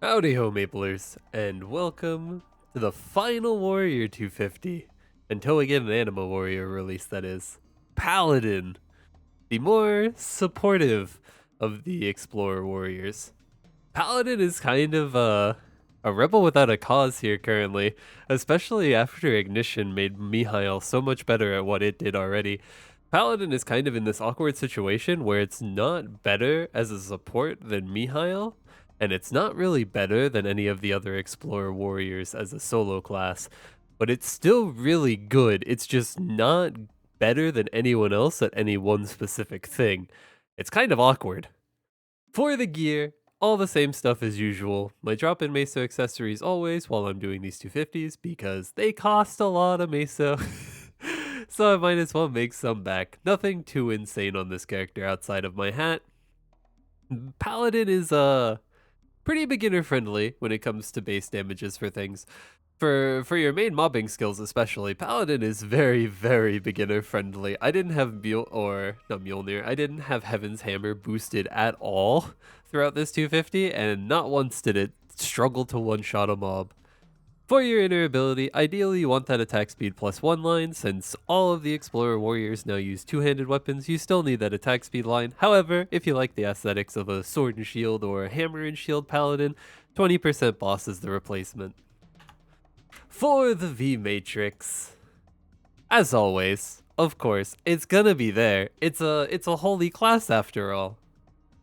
Howdy ho, Maplers, and welcome to the final Warrior 250. Until we get an Anima Warrior release, that is. Paladin, the more supportive of the Explorer Warriors. Paladin is kind of a rebel without a cause here currently, especially after Ignition made Mihail so much better at what it did already. Paladin is kind of in this awkward situation where it's not better as a support than Mihail, and it's not really better than any of the other Explorer Warriors as a solo class, but it's still really good. It's just not better than anyone else at any one specific thing. It's kind of awkward. For the gear, all the same stuff as usual. My drop-in Meso accessories always while I'm doing these 250s because they cost a lot of Meso. So I might as well make some back. Nothing too insane on this character outside of my hat. Paladin is pretty beginner friendly when it comes to base damages for things. For your main mobbing skills especially, Paladin is very beginner friendly. I didn't have Mjolnir, I didn't have Heaven's Hammer boosted at all throughout this 250, and not once did it struggle to one-shot a mob. For your inner ability, ideally you want that attack speed +1 line. Since all of the Explorer Warriors now use two-handed weapons, you still need that attack speed line. However, if you like the aesthetics of a sword and shield or a hammer and shield paladin, 20% boss is the replacement. For the V Matrix, as always, of course, it's gonna be there. It's a holy class after all.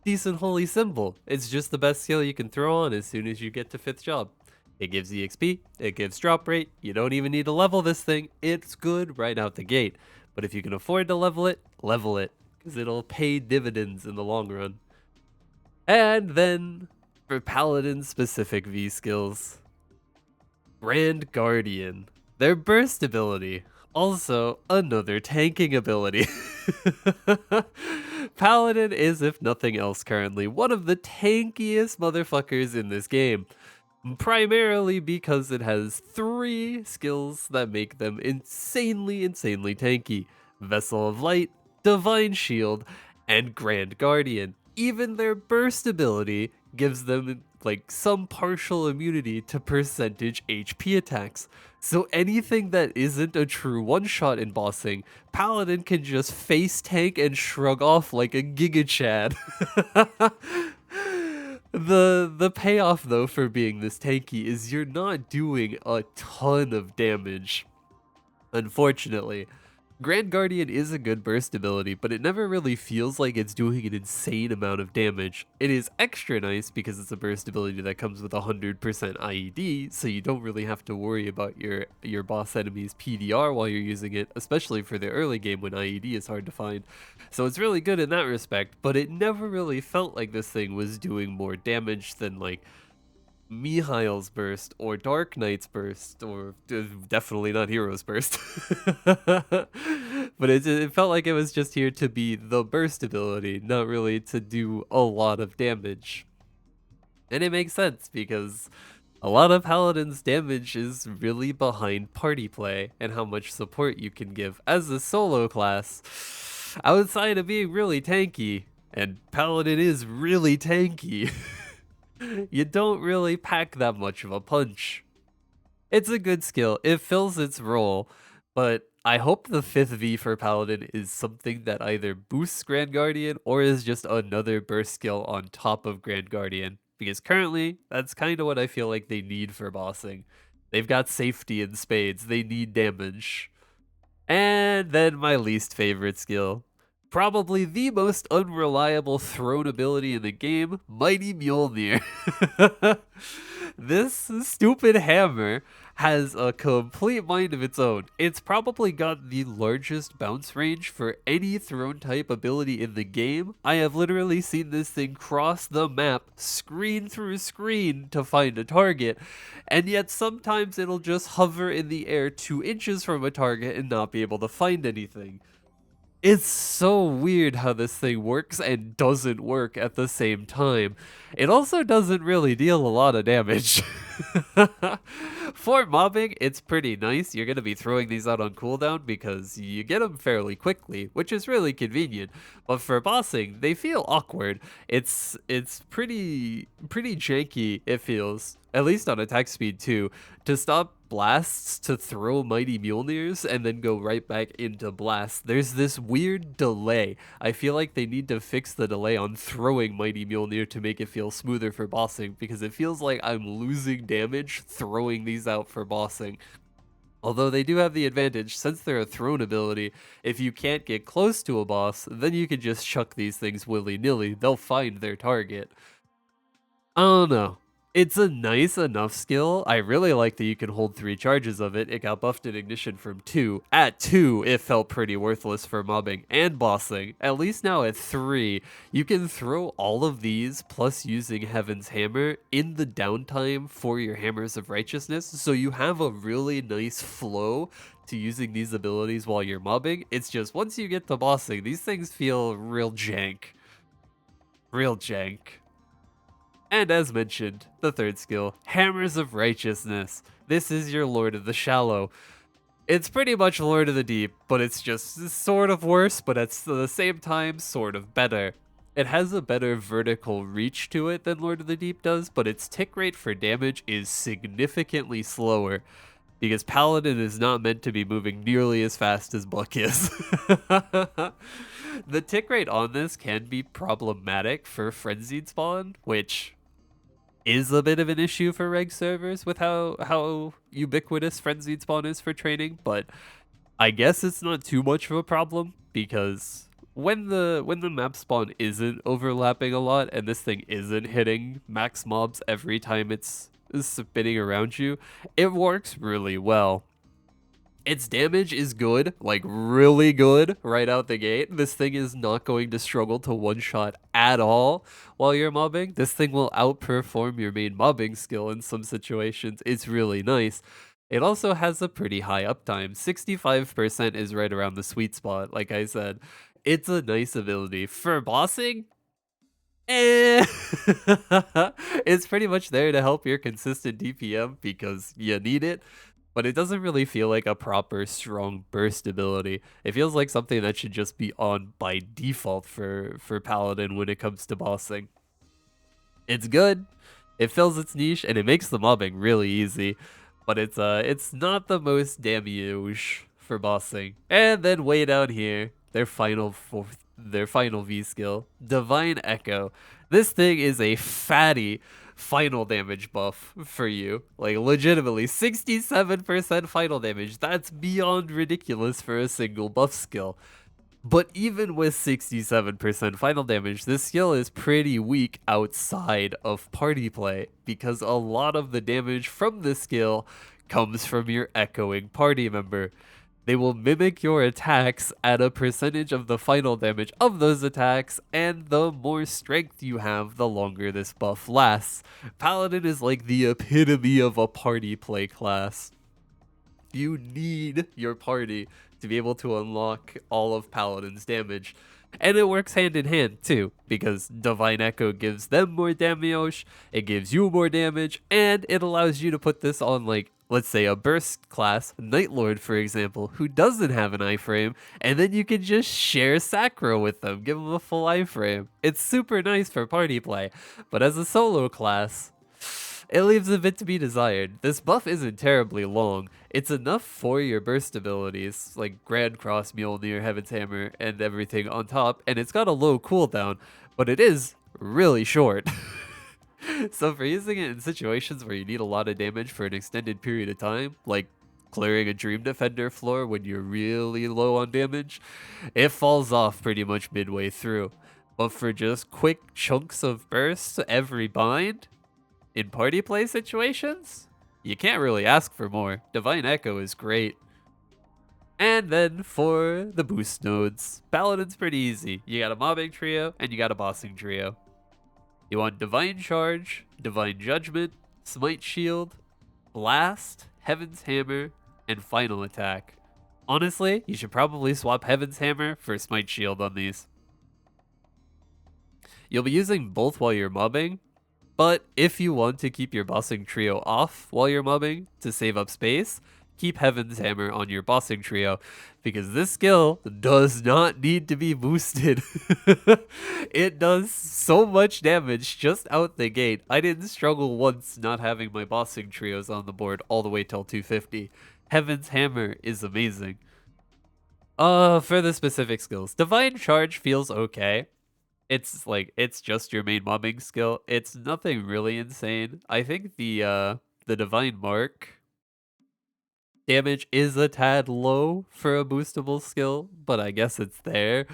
Decent holy symbol. It's just the best skill you can throw on as soon as you get to 5th job. It gives EXP, it gives drop rate, you don't even need to level this thing, it's good right out the gate. But if you can afford to level it, because it'll pay dividends in the long run. And then, for Paladin specific V skills, Grand Guardian, their burst ability, also another tanking ability. Paladin is, if nothing else currently, one of the tankiest motherfuckers in this game. Primarily because it has 3 skills that make them insanely tanky. Vessel of Light, Divine Shield, and Grand Guardian. Even their burst ability gives them like some partial immunity to percentage HP attacks. So anything that isn't a true one-shot in bossing, Paladin can just face tank and shrug off like a Giga Chad. The payoff though for being this tanky is you're not doing a ton of damage. Unfortunately, Grand Guardian is a good burst ability, but it never really feels like it's doing an insane amount of damage. It is extra nice because it's a burst ability that comes with 100% IED, so you don't really have to worry about your boss enemy's PDR while you're using it, especially for the early game when IED is hard to find. So it's really good in that respect, but it never really felt like this thing was doing more damage than like Mihail's burst or Dark Knight's burst, or definitely not Hero's burst. But it felt like it was just here to be the burst ability, not really to do a lot of damage. And it makes sense because a lot of Paladin's damage is really behind party play and how much support you can give as a solo class, outside of being really tanky. And Paladin is really tanky. You don't really pack that much of a punch. It's a good skill, it fills its role, but I hope the 5th V for Paladin is something that either boosts Grand Guardian or is just another burst skill on top of Grand Guardian, because currently, that's kind of what I feel like they need for bossing. They've got safety in spades, they need damage. And then my least favorite skill, probably the most unreliable thrown ability in the game, Mighty Mjolnir. This stupid hammer has a complete mind of its own. It's probably got the largest bounce range for any thrown type ability in the game. I have literally seen this thing cross the map, screen through screen to find a target, and yet sometimes it'll just hover in the air 2 inches from a target and not be able to find anything. It's so weird how this thing works and doesn't work at the same time. It also doesn't really deal a lot of damage. For mobbing, it's pretty nice. You're going to be throwing these out on cooldown because you get them fairly quickly, which is really convenient. But for bossing, they feel awkward. It's pretty janky, it feels, at least on attack speed too, to stop blasts to throw mighty Mjolnirs and then go right back into blasts. There's this weird delay. I feel like they need to fix the delay on throwing mighty Mjolnir to make it feel smoother for bossing, because it feels like I'm losing damage throwing these out for bossing. Although they do have the advantage, since they're a thrown ability, if you can't get close to a boss, then you can just chuck these things willy-nilly. They'll find their target. I don't know. It's a nice enough skill. I really like that you can hold 3 charges of it. It got buffed in Ignition from 2. At 2, it felt pretty worthless for mobbing and bossing. At least now at 3, you can throw all of these plus using Heaven's Hammer in the downtime for your Hammers of Righteousness. So you have a really nice flow to using these abilities while you're mobbing. It's just once you get to bossing, these things feel real jank. Real jank. And as mentioned, the third skill, Hammers of Righteousness. This is your Lord of the Shallow. It's pretty much Lord of the Deep, but it's just sort of worse, but at the same time, sort of better. It has a better vertical reach to it than Lord of the Deep does, but its tick rate for damage is significantly slower, because Paladin is not meant to be moving nearly as fast as Buck is. The tick rate on this can be problematic for Frenzied Spawn, which is a bit of an issue for reg servers with how ubiquitous Frenzied Spawn is for training, but I guess it's not too much of a problem, because when the map spawn isn't overlapping a lot and this thing isn't hitting max mobs every time it's spinning around you, it works really well. Its damage is good, like really good right out the gate. This thing is not going to struggle to one-shot at all while you're mobbing. This thing will outperform your main mobbing skill in some situations. It's really nice. It also has a pretty high uptime. 65% is right around the sweet spot, like I said. It's a nice ability. For bossing, eh. It's pretty much there to help your consistent DPM because you need it, but it doesn't really feel like a proper strong burst ability. It feels like something that should just be on by default for Paladin when it comes to bossing. It's good, it fills its niche, and it makes the mobbing really easy, but it's not the most damage for bossing. And then way down here, their final V skill, Divine Echo. This thing is a fatty final damage buff for you. Like legitimately 67% final damage. That's beyond ridiculous for a single buff skill. But even with 67% final damage, this skill is pretty weak outside of party play, because a lot of the damage from this skill comes from your echoing party member. They will mimic your attacks at a percentage of the final damage of those attacks, and the more strength you have, the longer this buff lasts. Paladin is like the epitome of a party play class. You need your party to be able to unlock all of Paladin's damage. And it works hand in hand too, because Divine Echo gives them more damage, it gives you more damage, and it allows you to put this on, like, let's say a burst class, Nightlord for example, who doesn't have an iframe, and then you can just share Sacro with them, give them a full iframe. It's super nice for party play, but as a solo class, it leaves a bit to be desired. This buff isn't terribly long. It's enough for your burst abilities, like Grand Cross, Mjolnir, Heaven's Hammer, and everything on top, and it's got a low cooldown, but it is really short. So for using it in situations where you need a lot of damage for an extended period of time, like clearing a Dream Defender floor when you're really low on damage, it falls off pretty much midway through. But for just quick chunks of burst every bind, in party play situations, you can't really ask for more. Divine Echo is great. And then for the boost nodes, Paladin's pretty easy. You got a mobbing trio, and you got a bossing trio. You want Divine Charge, Divine Judgment, Smite Shield, Blast, Heaven's Hammer, and Final Attack. Honestly, you should probably swap Heaven's Hammer for Smite Shield on these. You'll be using both while you're mobbing, but if you want to keep your bossing trio off while you're mobbing to save up space, keep Heaven's Hammer on your bossing trio, because this skill does not need to be boosted. It does so much damage just out the gate. I didn't struggle once not having my bossing trios on the board all the way till 250. Heaven's Hammer is amazing. For the specific skills, Divine Charge feels okay. It's just your main mobbing skill. It's nothing really insane. I think the Divine Mark damage is a tad low for a boostable skill, but I guess it's there.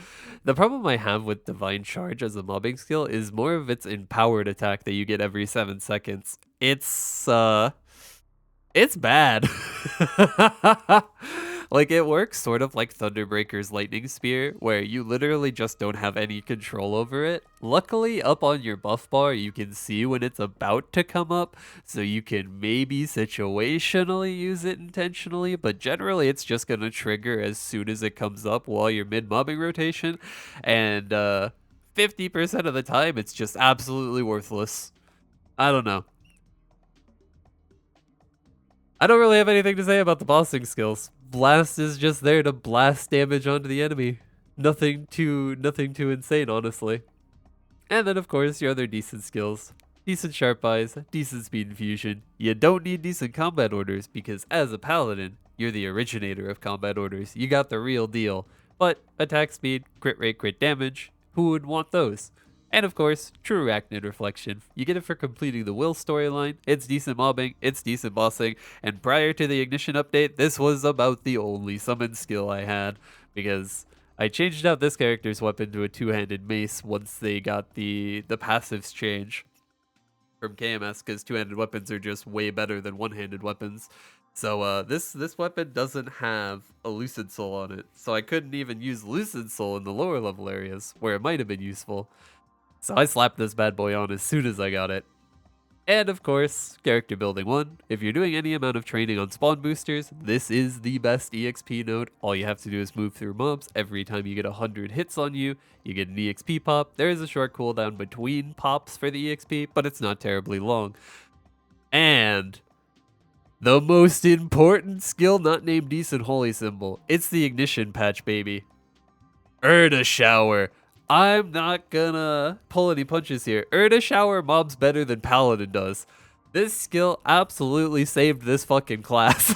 The problem I have with Divine Charge as a mobbing skill is more of its empowered attack that you get every 7 seconds. It's bad. Like, it works sort of like Thunderbreaker's Lightning Spear, where you literally just don't have any control over it. Luckily, up on your buff bar, you can see when it's about to come up, so you can maybe situationally use it intentionally, but generally it's just going to trigger as soon as it comes up while you're mid-mobbing rotation, and 50% of the time, it's just absolutely worthless. I don't know. I don't really have anything to say about the bossing skills. Blast is just there to blast damage onto the enemy. Nothing too insane, honestly. And then, of course, your other decent skills. Decent Sharp Eyes, decent Speed Infusion. You don't need decent combat orders because as a Paladin, you're the originator of combat orders. You got the real deal. But attack speed, crit rate, crit damage, who would want those? And of course, True Arachnid Reflection. You get it for completing the Will storyline. It's decent mobbing, it's decent bossing, and prior to the Ignition update, this was about the only summon skill I had, because I changed out this character's weapon to a two-handed mace once they got the passives change from KMS, because two-handed weapons are just way better than one-handed weapons. So this weapon doesn't have a Lucid Soul on it, so I couldn't even use Lucid Soul in the lower level areas, where it might have been useful. So I slapped this bad boy on as soon as I got it. And of course, character building 1. If you're doing any amount of training on spawn boosters, this is the best EXP node. All you have to do is move through mobs. Every time you get 100 hits on you, you get an EXP pop. There is a short cooldown between pops for the EXP, but it's not terribly long. And the most important skill not named Decent Holy Symbol. It's the Ignition patch, baby. Erda Shower. I'm not gonna pull any punches here. Erda Shower mobs better than Paladin does. This skill absolutely saved this fucking class.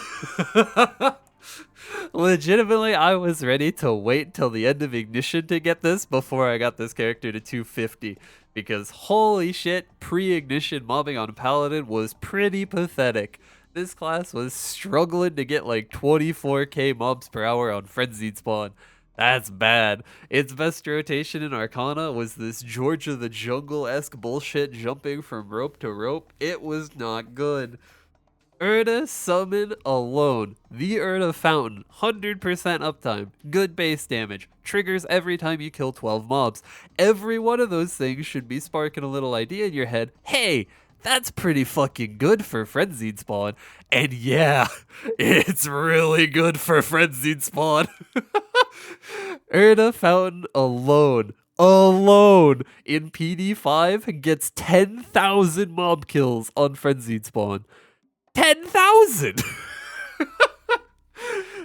Legitimately, I was ready to wait till the end of Ignition to get this before I got this character to 250. Because holy shit, pre-Ignition mobbing on Paladin was pretty pathetic. This class was struggling to get like 24k mobs per hour on Frenzied Spawn. That's bad. Its best rotation in Arcana was this Georgia the Jungle-esque bullshit jumping from rope to rope. It was not good. Erda Summon alone. The Erda Fountain. 100% uptime. Good base damage. Triggers every time you kill 12 mobs. Every one of those things should be sparking a little idea in your head. Hey, that's pretty fucking good for Frenzied Spawn. And yeah, it's really good for Frenzied Spawn. Erda Fountain alone in PD5 gets 10,000 mob kills on Frenzied Spawn. 10,000!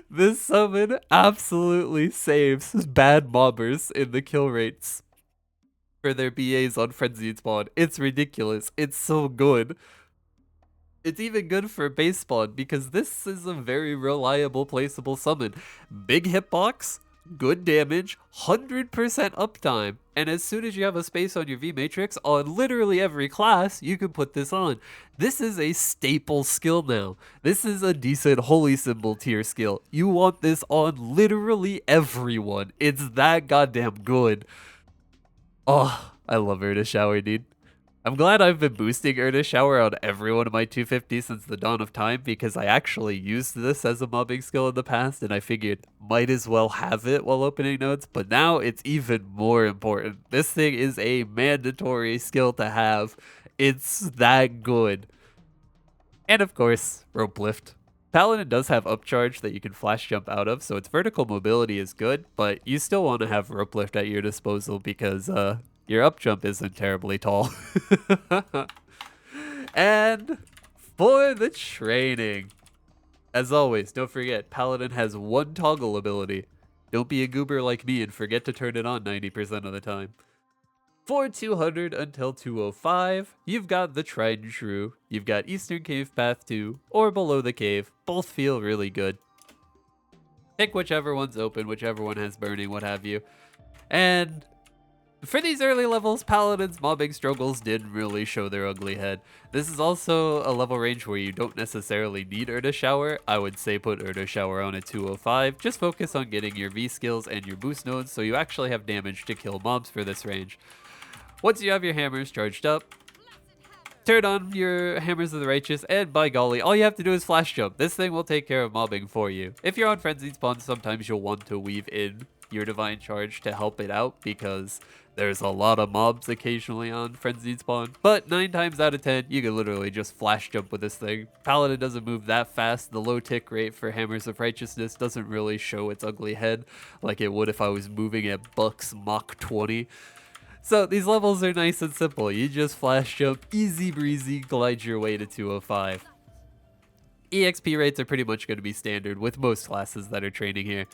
This summon absolutely saves bad mobbers in the kill rates for their BAs on Frenzied Spawn. It's ridiculous. It's so good. It's even good for base spawn because this is a very reliable placeable summon. Big hitbox, good damage, 100% uptime, and as soon as you have a space on your V matrix on literally every class, you can put this on. This is a staple skill now. This is a decent Holy Symbol tier skill. You want this on literally everyone. It's that goddamn good. Oh, I love Erda Shower, dude. I'm glad I've been boosting Erda Shower on every one of my 250s since the dawn of time because I actually used this as a mobbing skill in the past and I figured might as well have it while opening nodes, but now it's even more important. This thing is a mandatory skill to have. It's that good. And of course, Rope Lift. Paladin does have upcharge that you can flash jump out of, so its vertical mobility is good, but you still want to have rope lift at your disposal because your up jump isn't terribly tall. And for the training, as always, don't forget, Paladin has one toggle ability. Don't be a goober like me and forget to turn it on 90% of the time. For 200 until 205, you've got the Tried and True, you've got Eastern Cave Path 2, or Below the Cave. Both feel really good. Pick whichever one's open, whichever one has burning, what have you. And for these early levels, Paladin's mobbing struggles didn't really show their ugly head. This is also a level range where you don't necessarily need Erda Shower. I would say put Erda Shower on at 205. Just focus on getting your V skills and your boost nodes so you actually have damage to kill mobs for this range. Once you have your hammers charged up, turn on your Hammers of the Righteous, and by golly, all you have to do is flash jump. This thing will take care of mobbing for you. If you're on Frenzied Spawn, sometimes you'll want to weave in your Divine Charge to help it out because there's a lot of mobs occasionally on Frenzied Spawn. But 9 times out of 10, you can literally just flash jump with this thing. Paladin doesn't move that fast. The low tick rate for Hammers of Righteousness doesn't really show its ugly head like it would if I was moving at Buck's Mach 20. So these levels are nice and simple. You just flash jump, easy breezy, glide your way to 205. EXP rates are pretty much going to be standard with most classes that are training here.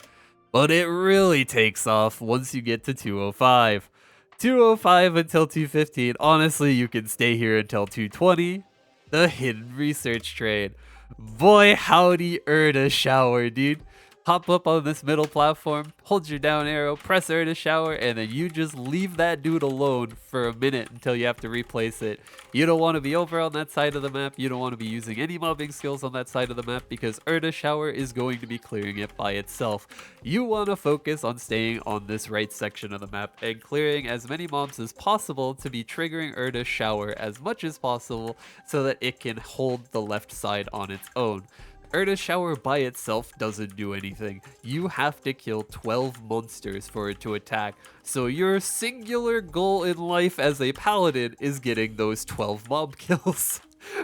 But it really takes off once you get to 205. 205 until 215. Honestly, you can stay here until 220. The Hidden Research Trade. Boy, howdy, Erda Shower, dude. Hop up on this middle platform, hold your down arrow, press Erda Shower, and then you just leave that dude alone for a minute until you have to replace it. You don't want to be over on that side of the map. You don't want to be using any mobbing skills on that side of the map because Erda Shower is going to be clearing it by itself. You want to focus on staying on this right section of the map and clearing as many mobs as possible to be triggering Erda Shower as much as possible so that it can hold the left side on its own. Erda Shower by itself doesn't do anything. You have to kill 12 monsters for it to attack. So your singular goal in life as a paladin is getting those 12 mob kills.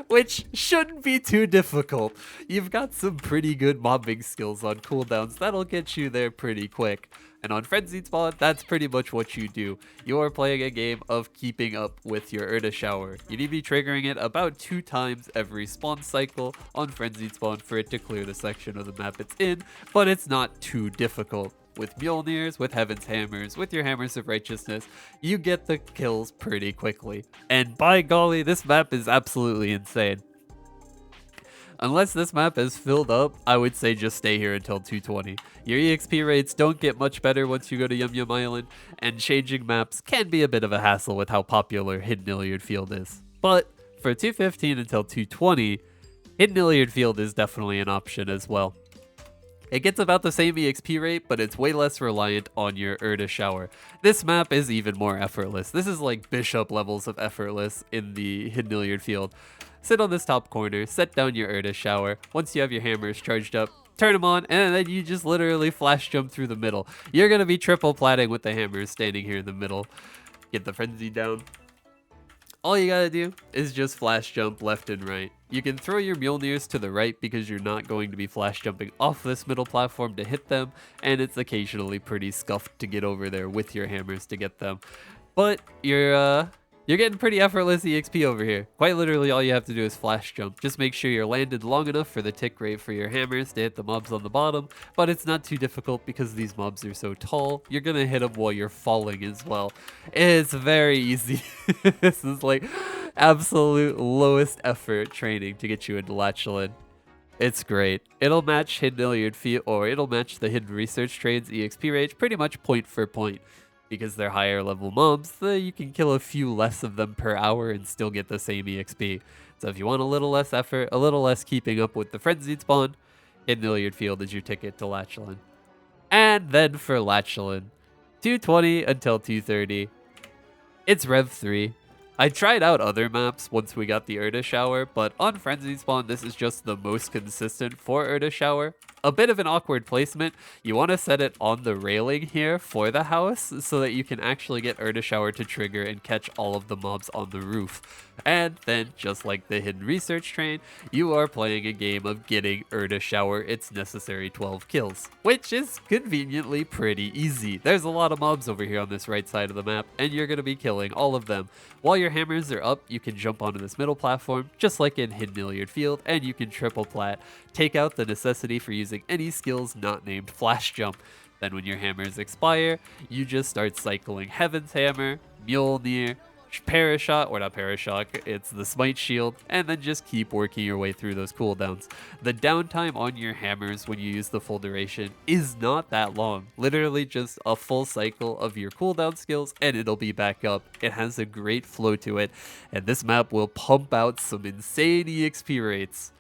Which shouldn't be too difficult. You've got some pretty good mobbing skills on cooldowns that'll get you there pretty quick. And on Frenzied Spawn, that's pretty much what you do. You're playing a game of keeping up with your Erda Shower. You need to be triggering it about 2 times every spawn cycle on Frenzied Spawn for it to clear the section of the map it's in, but it's not too difficult. With Mjolnirs, with Heaven's Hammers, with your Hammers of Righteousness, you get the kills pretty quickly. And by golly, this map is absolutely insane. Unless this map is filled up, I would say just stay here until 220. Your EXP rates don't get much better once you go to Yum Yum Island, and changing maps can be a bit of a hassle with how popular Hidden Iliad Field is. But for 215 until 220, Hidden Iliad Field is definitely an option as well. It gets about the same EXP rate, but it's way less reliant on your Erda Shower. This map is even more effortless. This is like Bishop levels of effortless in the Hidden Iliad Field. Sit on this top corner, set down your Erda Shower. Once you have your hammers charged up, turn them on, and then you just literally flash jump through the middle. You're going to be triple platting with the hammers standing here in the middle. Get the frenzy down. All you gotta do is just flash jump left and right. You can throw your Mjolnirs to the right because you're not going to be flash jumping off this middle platform to hit them, and it's occasionally pretty scuffed to get over there with your hammers to get them. But you're getting pretty effortless EXP over here. Quite literally, all you have to do is flash jump. Just make sure you're landed long enough for the tick rate for your hammers to hit the mobs on the bottom, but it's not too difficult because these mobs are so tall, you're gonna hit them while you're falling as well. It's very easy. This is like absolute lowest effort training to get you into Lachlan. It's great. It'll match Hidden Iliad Field, or it'll match the Hidden Research Trade's EXP rate pretty much point for point. Because they're higher level mobs, you can kill a few less of them per hour and still get the same EXP. So if you want a little less effort, a little less keeping up with the Frenzied Spawn, Hidden Iliad Field is your ticket to Lachlan. And then for Lachlan, 220 until 230, it's Rev 3. I tried out other maps once we got the Erda Shower, but on Frenzied Spawn, this is just the most consistent for Erda Shower. a bit of an awkward placement. You want to set it on the railing here for the house so that you can actually get Erda Shower to trigger and catch all of the mobs on the roof. And then, just like the Hidden Research Train, you are playing a game of getting Erda Shower its necessary 12 kills, which is conveniently pretty easy. There's a lot of mobs over here on this right side of the map, and you're going to be killing all of them. While your hammers are up, you can jump onto this middle platform, just like in Hidden Milliard Field, and you can triple plat, take out the necessity for using any skills not named Flash Jump. Then when your hammers expire, you just start cycling Heaven's Hammer, Mjolnir, Parashot, or not Parashot, it's the Smite Shield, and then just keep working your way through those cooldowns. The downtime on your hammers when you use the full duration is not that long. Literally just a full cycle of your cooldown skills and it'll be back up. It has a great flow to it, and this map will pump out some insane EXP rates.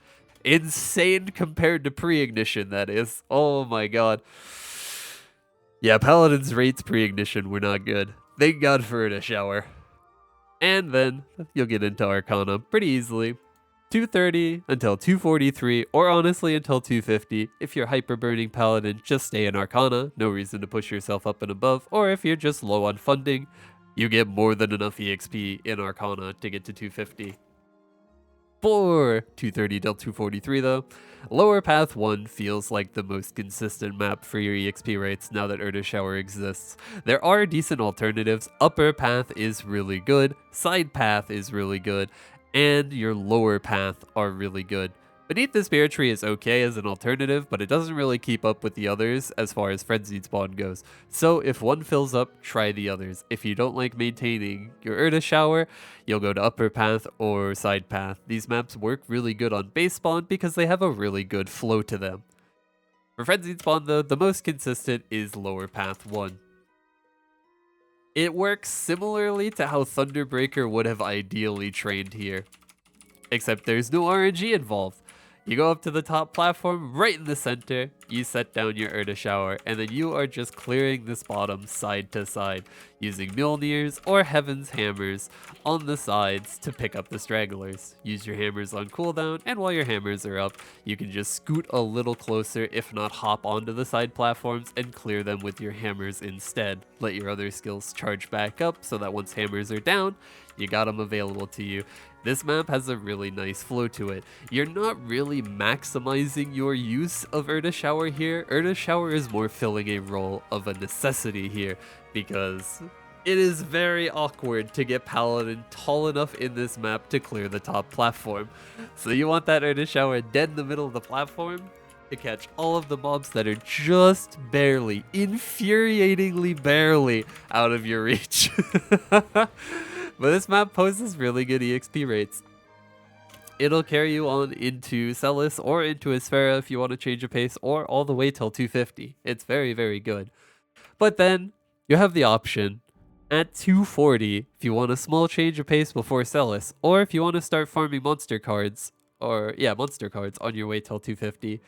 Insane compared to Preignition, that is. Oh my god. Yeah, Paladin's rates Preignition were not good. Thank God for Erda Shower. And then you'll get into Arcana pretty easily. 230 until 243, or honestly until 250. If you're hyper burning Paladin, just stay in Arcana, no reason to push yourself up and above. Or if you're just low on funding, you get more than enough EXP in Arcana to get to 250. For 230 till 243 though, Lower Path 1 feels like the most consistent map for your EXP rates now that Erda Shower exists. There are decent alternatives. Upper Path is really good, Side Path is really good, and your Lower Path are really good. Beneath the Spirit Tree is okay as an alternative, but it doesn't really keep up with the others as far as Frenzied Spawn goes. So if one fills up, try the others. If you don't like maintaining your Erda Shower, you'll go to Upper Path or Side Path. These maps work really good on base spawn because they have a really good flow to them. For Frenzied Spawn though, the most consistent is Lower Path 1. It works similarly to how Thunderbreaker would have ideally trained here, except there's no RNG involved. You go up to the top platform, right in the center, you set down your Erda Shower, and then you are just clearing this bottom side to side, using Mjolnirs or Heaven's Hammers on the sides to pick up the stragglers. Use your hammers on cooldown, and while your hammers are up, you can just scoot a little closer, if not hop onto the side platforms, and clear them with your hammers instead. Let your other skills charge back up, so that once hammers are down, you got them available to you. This map has a really nice flow to it. You're not really maximizing your use of Erda Shower here. Erda Shower is more filling a role of a necessity here, because it is very awkward to get Paladin tall enough in this map to clear the top platform. So you want that Erda Shower dead in the middle of the platform to catch all of the mobs that are just barely, infuriatingly barely out of your reach. But this map poses really good EXP rates. It'll carry you on into Celis or into Espera if you want to change a pace, or all the way till 250. It's very, very good. But then you have the option at 240 if you want a small change of pace before Celis, or if you want to start farming monster cards, monster cards on your way till 250.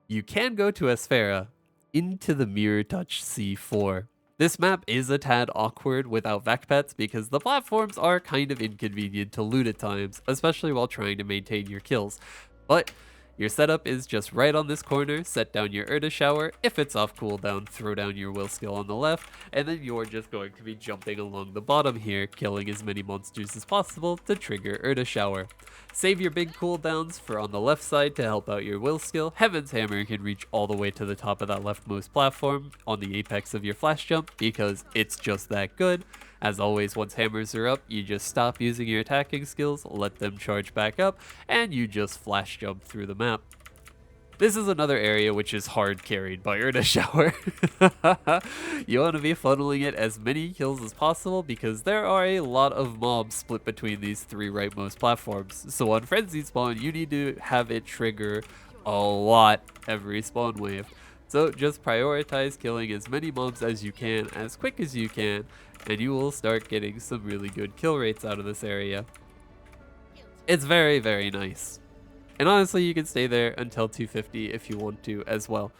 You can go to Espera into the Mirror Touch C4. This map is a tad awkward without Vec Pets because the platforms are kind of inconvenient to loot at times, especially while trying to maintain your kills. But your setup is just right on this corner, set down your Erda Shower, if it's off cooldown, throw down your will skill on the left, and then you're just going to be jumping along the bottom here, killing as many monsters as possible to trigger Erda Shower. Save your big cooldowns for on the left side to help out your will skill. Heaven's Hammer can reach all the way to the top of that leftmost platform on the apex of your flash jump because it's just that good. As always, once hammers are up, you just stop using your attacking skills, let them charge back up, and you just flash jump through the map. This is another area which is hard carried by Erda Shower. You want to be funneling it as many kills as possible because there are a lot of mobs split between these three rightmost platforms. So on Frenzied Spawn, you need to have it trigger a lot every spawn wave. So just prioritize killing as many mobs as you can, as quick as you can, and you will start getting some really good kill rates out of this area. It's very, very nice. And honestly, you can stay there until 250 if you want to as well.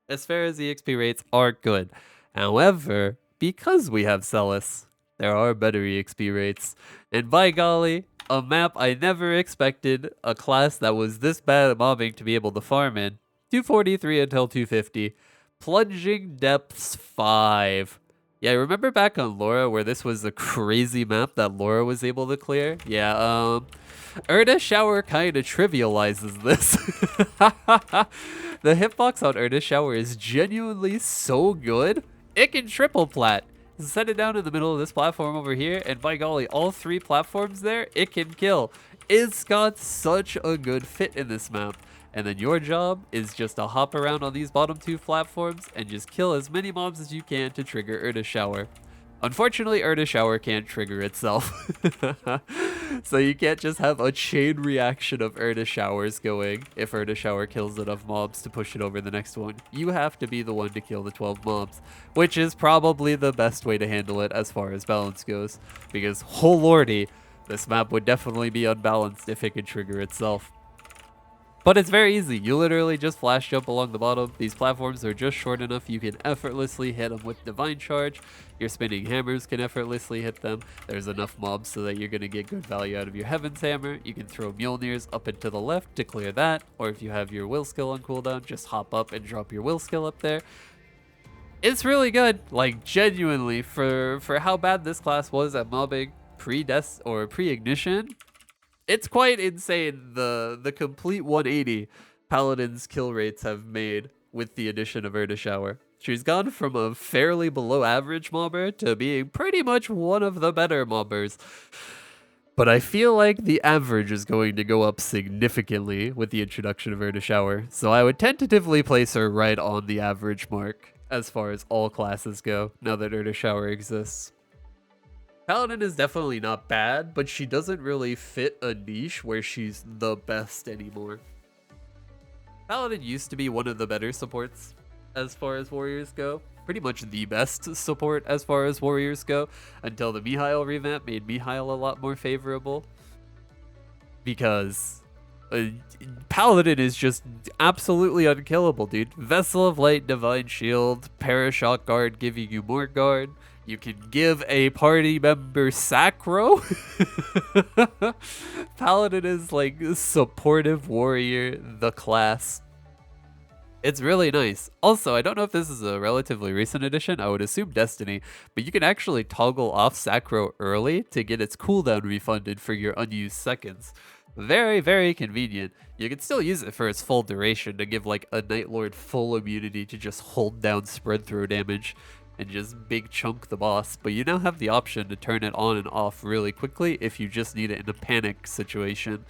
As far as the EXP rates are good. However, because we have Celis, there are better EXP rates. And by golly, a map I never expected a class that was this bad at mobbing to be able to farm in. 243 until 250. Plunging depths 5. Yeah, remember back on Laura where this was a crazy map that Laura was able to clear? Yeah, Erda Shower kind of trivializes this. The hitbox on Erda Shower is genuinely so good, it can triple plat. Set it down in the middle of this platform over here, and by golly, all 3 platforms there, it can kill. It's got such a good fit in this map. And then your job is just to hop around on these bottom 2 platforms and just kill as many mobs as you can to trigger Erda Shower. Unfortunately, Erda Shower can't trigger itself. So you can't just have a chain reaction of Erda Showers going if Erda Shower kills enough mobs to push it over the next one. You have to be the one to kill the 12 mobs, which is probably the best way to handle it as far as balance goes. Because, oh lordy, this map would definitely be unbalanced if it could trigger itself. But it's very easy. You literally just flash jump along the bottom. These platforms are just short enough you can effortlessly hit them with Divine Charge. Your spinning hammers can effortlessly hit them. There's enough mobs so that you're going to get good value out of your Heaven's Hammer. You can throw Mjolnirs up and to the left to clear that. Or if you have your Will Skill on cooldown, just hop up and drop your Will Skill up there. It's really good. Like, genuinely, for how bad this class was at mobbing pre-ignition. It's quite insane the complete 180 Paladin's kill rates have made with the addition of Erda Shower. She's gone from a fairly below average mobber to being pretty much one of the better mobbers. But I feel like the average is going to go up significantly with the introduction of Erda Shower, so I would tentatively place her right on the average mark as far as all classes go, now that Erda Shower exists. Paladin is definitely not bad, but she doesn't really fit a niche where she's the best anymore. Paladin used to be one of the better supports as far as warriors go. Pretty much the best support as far as warriors go, until the Mihail revamp made Mihail a lot more favorable. Because Paladin is just absolutely unkillable, dude. Vessel of Light, Divine Shield, Parashock Guard giving you more guard. You can give a party member Sacro. Paladin is like supportive warrior, the class. It's really nice. Also, I don't know if this is a relatively recent addition. I would assume Destiny, but you can actually toggle off Sacro early to get its cooldown refunded for your unused seconds. Very, very convenient. You can still use it for its full duration to give like a Night Lord full immunity to just hold down spread throw damage and just big chunk the boss, but you now have the option to turn it on and off really quickly if you just need it in a panic situation.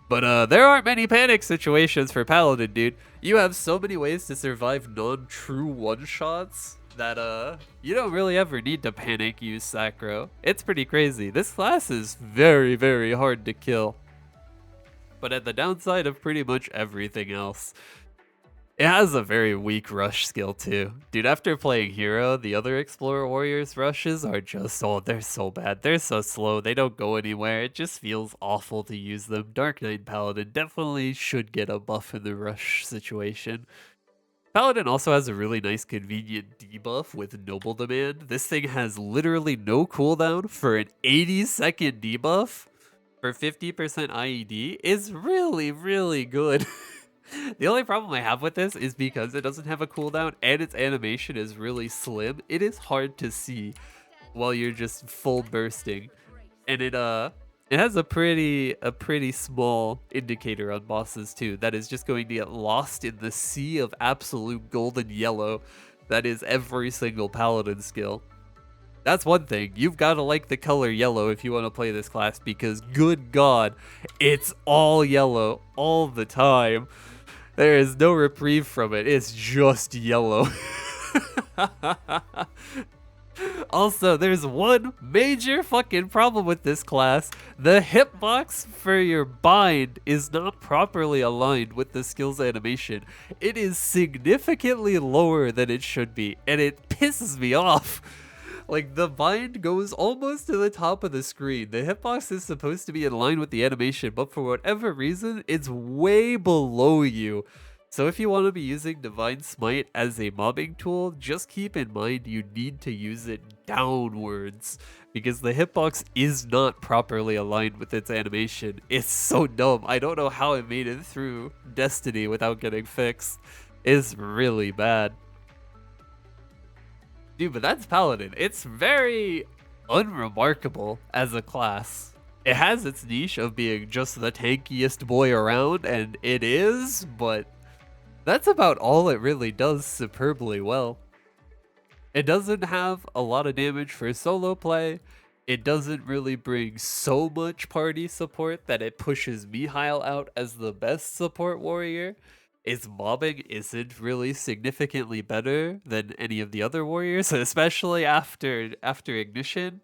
But there aren't many panic situations for Paladin, dude. You have so many ways to survive non-true one-shots that you don't really ever need to panic use Sacro. It's pretty crazy. This class is very, very hard to kill, but at the downside of pretty much everything else. It has a very weak rush skill too. Dude, after playing Hero, the other Explorer Warriors rushes are just, oh, they're so bad. They're so slow. They don't go anywhere. It just feels awful to use them. Dark Knight Paladin definitely should get a buff in the rush situation. Paladin also has a really nice convenient debuff with Noble Demand. This thing has literally no cooldown for an 80-second debuff for 50% IED. Is really, really good. The only problem I have with this is because it doesn't have a cooldown and its animation is really slim. It is hard to see while you're just full bursting, and it has a pretty small indicator on bosses too that is just going to get lost in the sea of absolute golden yellow that is every single Paladin skill. That's one thing. You've got to like the color yellow if you want to play this class, because good God, it's all yellow all the time. There is no reprieve from it. It's just yellow. Also, there's one major fucking problem with this class. The hitbox for your bind is not properly aligned with the skill's animation. It is significantly lower than it should be, and it pisses me off. Like, the bind goes almost to the top of the screen. The hitbox is supposed to be in line with the animation, but for whatever reason, it's way below you. So if you want to be using Divine Smite as a mobbing tool, just keep in mind you need to use it downwards, because the hitbox is not properly aligned with its animation. It's so dumb. I don't know how it made it through Destiny without getting fixed. It's really bad. Dude, but that's Paladin. It's very unremarkable as a class. It has its niche of being just the tankiest boy around, and it is, but that's about all it really does superbly well. It doesn't have a lot of damage for solo play. It doesn't really bring so much party support that it pushes Mihail out as the best support warrior. Its mobbing isn't really significantly better than any of the other warriors, especially after Ignition.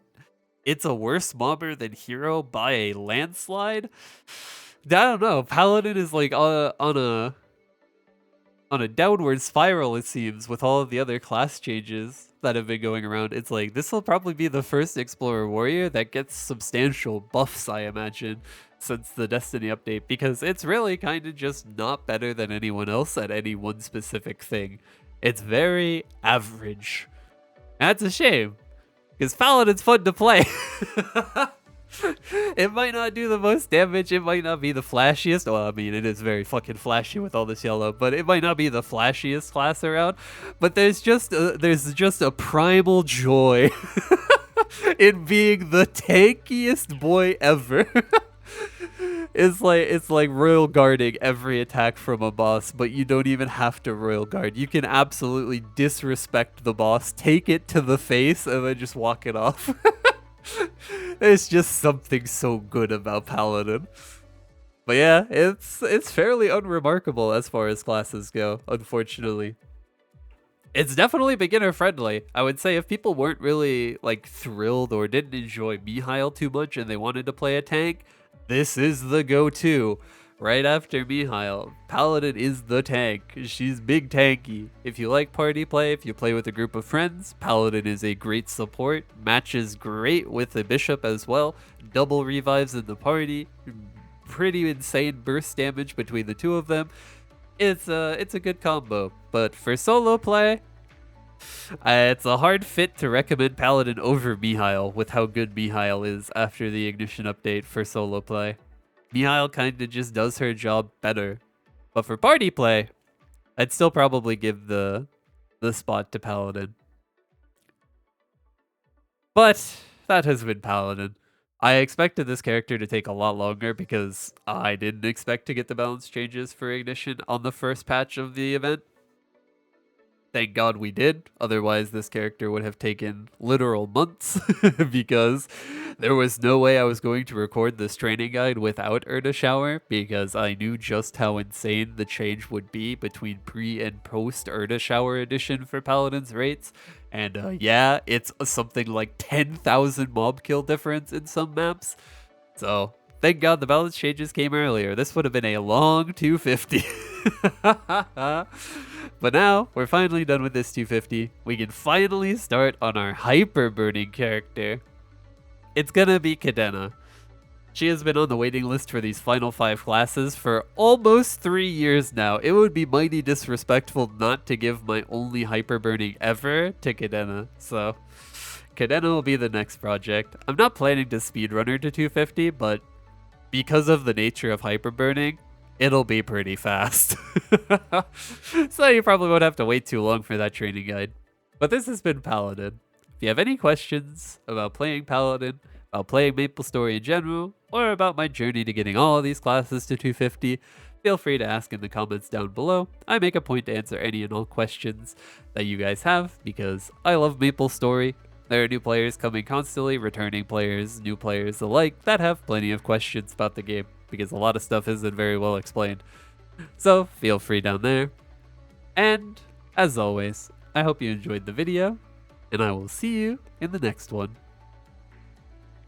It's a worse mobber than Hero by a landslide. I don't know. Paladin is like on a downward spiral, it seems, with all of the other class changes that have been going around. It's like, this will probably be the first Explorer Warrior that gets substantial buffs, I imagine, since the Destiny update, because it's really kind of just not better than anyone else at any one specific thing. It's very average. And that's a shame, because Paladin's fun to play. It might not do the most damage, it might not be the flashiest, well, I mean, it is very fucking flashy with all this yellow, but it might not be the flashiest class around, but there's just a primal joy in being the tankiest boy ever. It's like royal guarding every attack from a boss, but you don't even have to royal guard. You can absolutely disrespect the boss, take it to the face, and then just walk it off. There's just something so good about Paladin. But yeah, it's fairly unremarkable as far as classes go, unfortunately. It's definitely beginner friendly. I would say if people weren't really like thrilled or didn't enjoy Mihail too much and they wanted to play a tank, this is the go-to. Right after Mihail, Paladin is the tank. She's big tanky. If you like party play, if you play with a group of friends, Paladin is a great support. Matches great with the bishop as well. Double revives in the party. Pretty insane burst damage between the two of them. It's a good combo. But for solo play, it's a hard fit to recommend Paladin over Mihail with how good Mihail is after the Ignition update for solo play. Mihail kinda just does her job better. But for party play, I'd still probably give the spot to Paladin. But that has been Paladin. I expected this character to take a lot longer because I didn't expect to get the balance changes for Ignition on the first patch of the event. Thank God we did, otherwise this character would have taken literal months because there was no way I was going to record this training guide without Erda Shower because I knew just how insane the change would be between pre and post Erda Shower edition for Paladin's rates. And yeah, it's something like 10,000 mob kill difference in some maps. So thank God the balance changes came earlier. This would have been a long 250. But now, we're finally done with this 250. We can finally start on our hyper burning character. It's gonna be Cadena. She has been on the waiting list for these final 5 classes for almost 3 years now. It would be mighty disrespectful not to give my only hyper burning ever to Cadena. So, Cadena will be the next project. I'm not planning to speedrun her to 250, but because of the nature of hyper burning, it'll be pretty fast. So you probably won't have to wait too long for that training guide. But this has been Paladin. If you have any questions about playing Paladin, about playing MapleStory in general, or about my journey to getting all of these classes to 250, feel free to ask in the comments down below. I make a point to answer any and all questions that you guys have because I love MapleStory. There are new players coming constantly, returning players, new players alike that have plenty of questions about the game because a lot of stuff isn't very well explained. So feel free down there. And as always, I hope you enjoyed the video, and I will see you in the next one.